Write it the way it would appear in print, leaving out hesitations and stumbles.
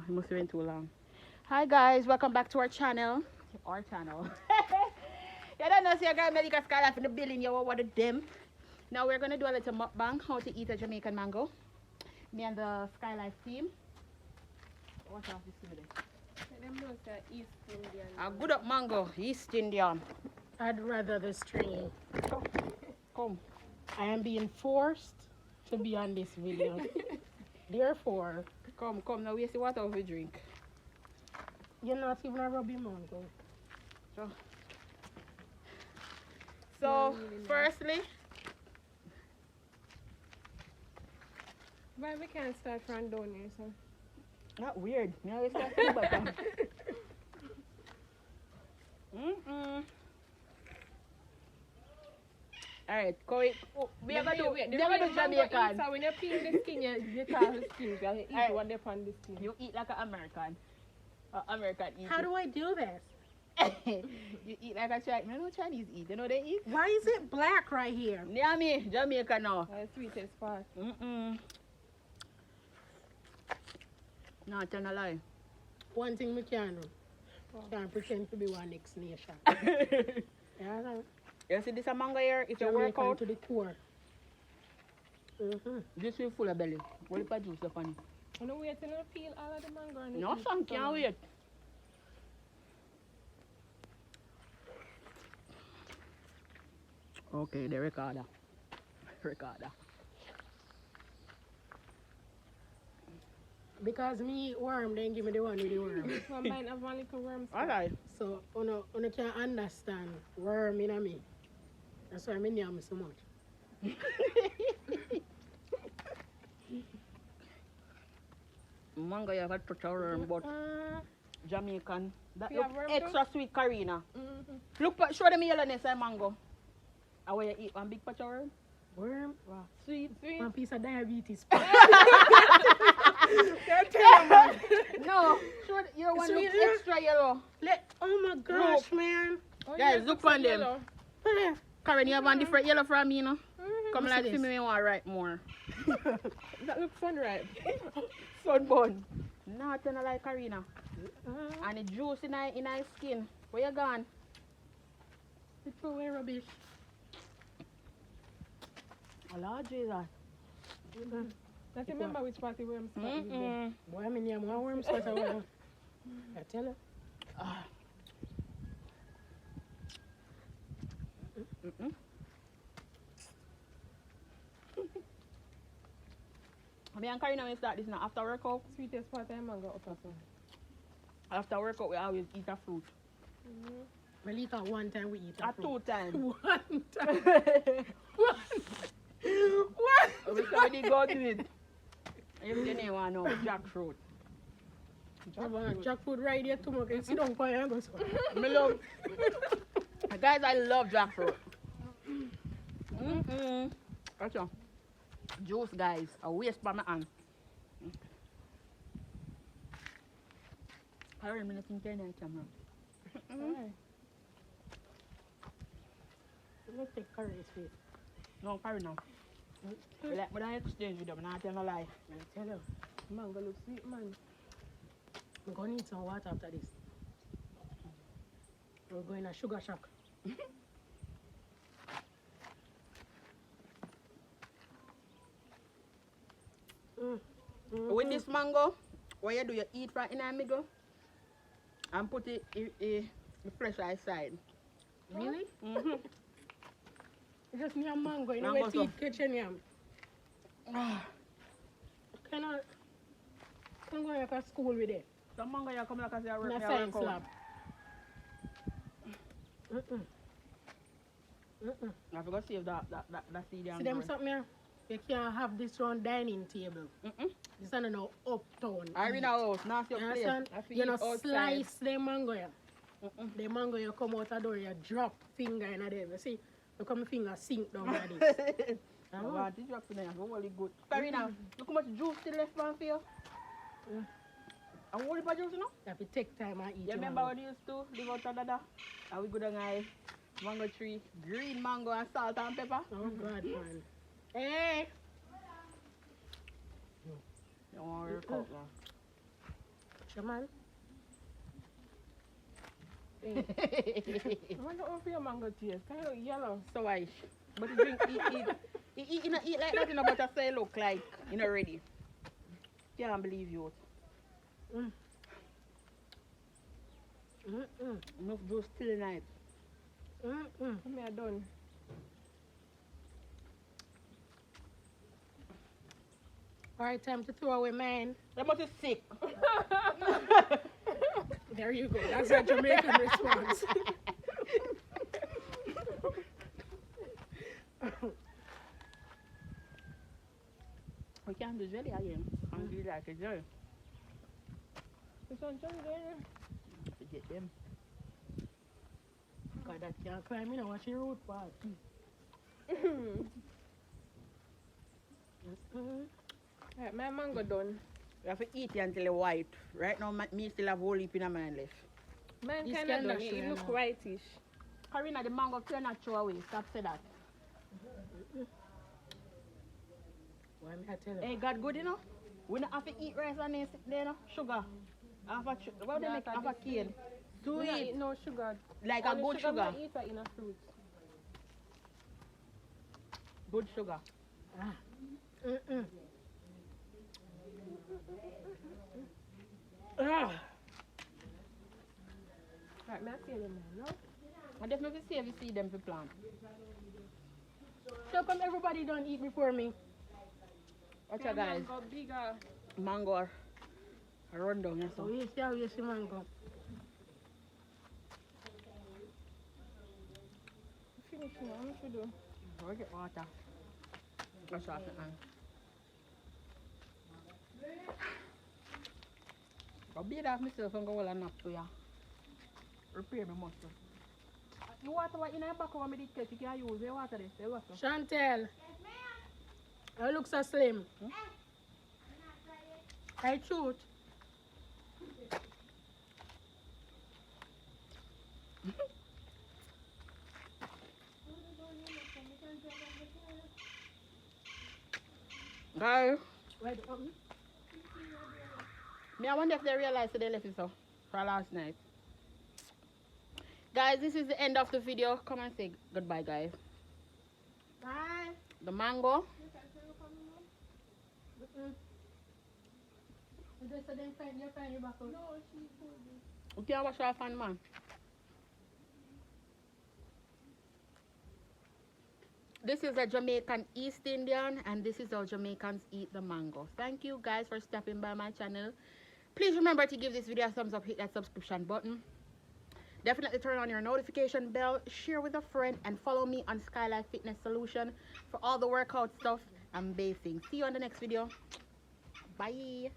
it must have been too long. Hi guys, welcome back to our channel. Our channel. You don't know, see your girl Melika Skylife in the building. You what of them. Now we're gonna do a little mukbang, how to eat a Jamaican mango. Me and the Skylife team. What's off this today? Them know say East Indian. A good up mango, East Indian. I'd rather the string. Come. I am being forced to be on this video. Therefore, Come. Now we see what we drink. you're not even a rubby mango. So, firstly, Why we can't start from down here, so? not weird. You know, it's not too bad. Alright, we are going to do Jamaican. So when you peel the skin, you can't the skin. You eat one day on the skin. You eat like an American. American eat. How do I do this? You eat like a Chinese. You know Chinese eat. You know they eat? Why is it black right here? Yeah, me. Jamaica now. The sweetest part. No, tell a lie. One thing we can do. Can't pretend to be one next nation. Yeah, no. You see this a mango here? If you work Jamaican out, to the core. this will full of belly. What if I juice up on it? You know, wait till you peel all of the mango. And No, son, can't wait. Okay, the recorder. Because me eat worm, then give me the one with the worm. This one might have one little worm. Alright. So, you can't understand worm in me. That's why I yam so much. Mango, you have a touch of worm, but Jamaican. That You look have worm extra sweet, Karina. Look, show them yellowness of mango. And when you eat one big patch of worm, Worm? wow, sweet. One piece of diabetes. No, show your one look Sweet, yeah. extra yellow. Oh my gosh, man. Oh, Guys, yes, look it's a on them. yellow. Karen, you have one different yellow from me, you know? Come What's like this? see me want to write more. That looks fun, right? Sunburn. Nothing like Karina. And the juice in her skin. Where you gone? It's so way rubbish. Oh Lord Jesus. Not remember which party worm spot is there. Boy, I mean, yeah, more worms sort of well. I tell you. Me and Karina, we start this now. After workout, Sweetest part of mango up as well. after workout, we always eat a fruit. Malika, one time we eat a At fruit. 2 times. One time. What? We already go to it. If you didn't want to know, jackfruit. Jackfruit right here tomorrow. You sit down for your go so. Me love. Guys, I love jackfruit. That's all. Juice, guys. I waste by my hand. I remember nothing to the camera. Let's take curry sweet. No, carry now. Like, but I exchange with them, and I tell no lie. I tell you. Mango looks sweet, man. I'm going to need some water after this. We're going to sugar shack. With this mango, what you do, you eat from in the middle and put it in the fresh side. Really? It's just me and mango. You know Mango where to eat kitchen yam. Cannot. I'm going to school with it. The mango you come like as you In work a your science workout. lab. I forgot to save that seed and See them burn. something here? You can't have this round dining table. This is not no uptown. I read house, not your You place. understand? I feel You know, outside. slice the mango. Yeah. The mango, you come out the door, you drop finger in there. You see, you come finger sink down like this. I want to drop in there, it's really good. Karina, look how much juice still left man for you. And what about juice, you know? You have to take time and eat You your remember mango. when you used to live out of Dada? And we go down a mango tree, green mango and salt and pepper. Oh, God, man. Hey! You want to work out now. Shaman. I wonder how your mango taste. Kind of yellow. So I, but he drink, eat like that, you know, but I say look like, you know, ready. Can't believe you. Mm. Enough juice till night. Me are done. Alright, time to throw away mine. That must be sick. There you go. That's a Jamaican response. We can't do jelly again. And do like a jelly. This one just there. To get them. God, that can't climb in. Watch your root part. Right, my mango done. We have to eat it until it's white. Right now, me still have whole heap in my left. Mine This kind of kinda done. sure It look now. whitish. Karina, the mango cannot throw away. Stop say that. Why me I tell you? Hey, God good, you know? We don't have to eat rice and then sit there, you know? Sugar. Half a what they make? Half a cane. Do We not it eat no sugar. like a Only good sugar. me eat it in a fruit. Good sugar. Ah. Ah. Right, me I feel them now, no? I definitely see if you see them for plant. So come everybody don't eat before me. Watch out, guys. Mango bigger. Mango. I run down here, So so. you see how you see mango. Finish now. What should do? I'll get water. Wash off the hand. I'll beat off myself and go well enough to ya. Repair my muscle. The water what in the back of me did take, you can use the water this. The water. Chantel. You look so slim. I shoot. Guys, Wait, me I wonder if they realize that they left it so for last night. Guys, this is the end of the video. Come and say goodbye, guys. Bye. The mango. You can't wash off hand, man. This is a Jamaican East Indian, and this is how Jamaicans eat the mango. Thank you guys for stopping by my channel. Please remember to give this video a thumbs up, hit that subscription button. Definitely turn on your notification bell, share with a friend, and follow me on Skylife Fitness Solution for all the workout stuff and basing. See you on the next video. Bye.